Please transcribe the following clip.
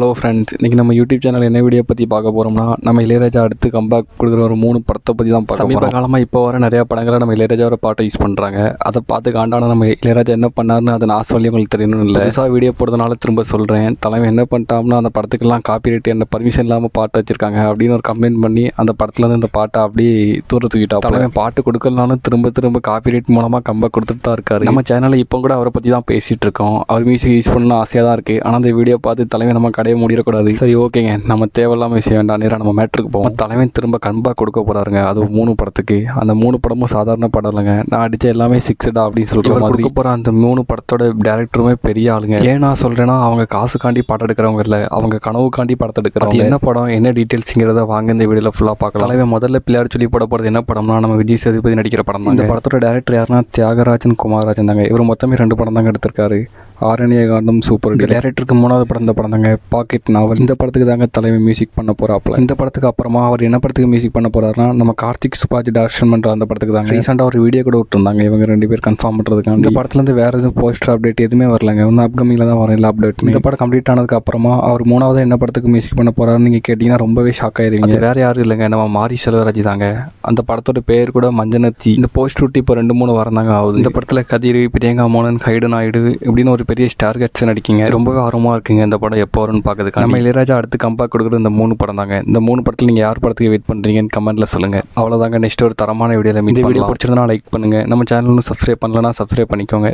Hello friends, இன்றைக்கி நம்ம YouTube channel என்ன வீடியோ பற்றி பார்க்க போகிறோம்னா, நம்ம இளையராஜா அடுத்து கம்பேக் கொடுக்குற ஒரு 3 படத்தை பற்றி தான் பார்க்க போகிறோம். காலமாக இப்போ வர நிறையா படங்களை நம்ம இளையராஜாவோட பாட்டை யூஸ் பண்ணுறாங்க. அதை பார்த்து காண்டான நம்ம இளையராஜா என்ன பண்ணாருன்னு அதை நான் சொல்லி உங்களுக்கு தெரியணும் இல்லை. புதுசாக வீடியோ போடுறதுனால திரும்ப சொல்கிறேன். தலைமை என்ன பண்ணிட்டாம்னா, அந்த படத்துக்கெல்லாம் காப்பிரைட் என்ன பர்மிஷன் இல்லாமல் பாட்டு வச்சுருக்காங்க அப்படின்னு ஒரு கம்ப்ளைண்ட் பண்ணி அந்த படத்துலேருந்து இந்த பாட்டை அப்படியே தூர தூக்கிட்டா. தலைமை பாட்டு கொடுக்கலனாலும் திரும்ப காப்பிரைட் மூலமாக கம்பேக் கொடுத்துட்டு தான் இருக்காரு. நம்ம சேனலில் இப்போ கூட அவரை பற்றி தான் பேசிகிட்டு இருக்கோம். அவர் மியூசிக் யூஸ் பண்ணணும் ஆசையாக தான் இருக்குது. ஆனால் அந்த வீடியோ பார்த்து தலைமை நம்ம கடையை முடியக்கூடாது. சரி, ஓகேங்க, நம்ம தேவையில்லாமல் விஷயம் வேண்டாம். நேராக நம்ம மேட்ருக்கு போவோம். தலைமை திரும்ப கம்பேக் கொடுக்க போகிறாருங்க. அது 3 படத்துக்கு. அந்த 3 படமும் சாதாரண படம் இல்லைங்க. நான் அடித்த எல்லாமே 6டா அப்படின்னு சொல்லிட்டு கொடுக்க போகிற அந்த 3 படத்தோட டேரக்டருமே பெரிய ஆளுங்க. ஏன் நான் சொல்கிறேன்னா, அவங்க காசுக்காண்டி படம் எடுக்கிறவங்க இல்லை, அவங்க கனவுக்காண்டி படத்தை எடுக்கிறவங்க. என்ன படம், என்ன டீட்டெயில்ஸுங்கிறத வாங்க இந்த வீடியோவில் ஃபுல்லாக பார்க்கலாம். தலைமை முதல்ல பிள்ளையார் சொல்லி போட போகிறது என்ன படம்னா, நம்ம விஜய் சேதுபதி நடிக்கிற படம் தான். இந்த படத்தோட டேரக்டர் யாருன்னா தியாகராஜன் குமாரராஜன் தாங்க. இவர் மொத்தமே 2 படம் தாங்க எடுத்திருக்காரு. ஆரண்ய காண்டம் சூப்பர். டேரக்டருக்கு 3வது படம் இந்த படம் தாங்க, பாக்கெட் நாவல். இந்த படத்துக்கு தாங்க தலைமை மியூசிக் பண்ண போறாப்ல. இந்த படத்துக்கு அப்புறமா அவர் என்ன படத்துக்கு மியூசிக் பண்ண போறாருன்னா, நம்ம கார்த்திக் சுபாஜ் டைரக்ஷன் பண்ற அந்த படத்துக்கு தாங்க. ரீசெண்டாக ஒரு வீடியோ கூட விட்டுருந்தாங்க இவங்க 2 பேர் கன்ஃபார்ம் பண்ணுறதுக்காக. இந்த படத்துலேருந்து வேற எதுவும் போஸ்டர் அப்டேட் எதுவுமே வரலங்க. இன்னும் அப்கமிங்கில் தான் வரும் இல்லை அப்டேட். இந்த படம் கம்ப்ளீட் ஆனதுக்கு அப்புறமா அவர் 3வது என்ன படத்துக்கு மியூசிக் பண்ண போறாருன்னு நீங்கள் கேட்டிங்கன்னா ரொம்பவே ஷாக் ஆயிருவீங்க. வேற யாரும் இல்லைங்க, நம்ம மாரி செல்வராஜ் தாங்க. அந்த படத்தோட பேர் கூட மஞ்சனத்தி. இந்த போஸ்டர் விட்டு இப்போ 2-3 வாரம் தாங்க ஆகுது. இந்த படத்தில் கதிர், பிரியங்கா மோகன், ஹைடு நாயுடு இப்படின்னு ஒரு பெரிய ஸ்டார் கட்ஸ் நடிக்கிங்க. ரொம்பவே ஆர்வமாக இருக்குங்க இந்த படம் எப்போ வரும்னு பார்க்கறதுக்கு. நம்ம இளையராஜா அடுத்து கம்பேக் கொடுக்குற இந்த 3 படம் தாங்க. இந்த 3 படத்தில் நீங்கள் யார் படத்துக்கு வெயிட் பண்ணுறீங்கன்னு கமெண்ட்டில் சொல்லுங்கள். அவ்வளோதாங்க, நெக்ஸ்ட் ஒரு தரமான வீடியோவில். இந்த வீடியோ பிடிச்சிருந்தா லைக் பண்ணுங்கள். நம்ம சேனல் சப்ஸ்கிரைப் பண்ணலன்னா சப்ஸ்கிரைப் பண்ணிக்கோங்க.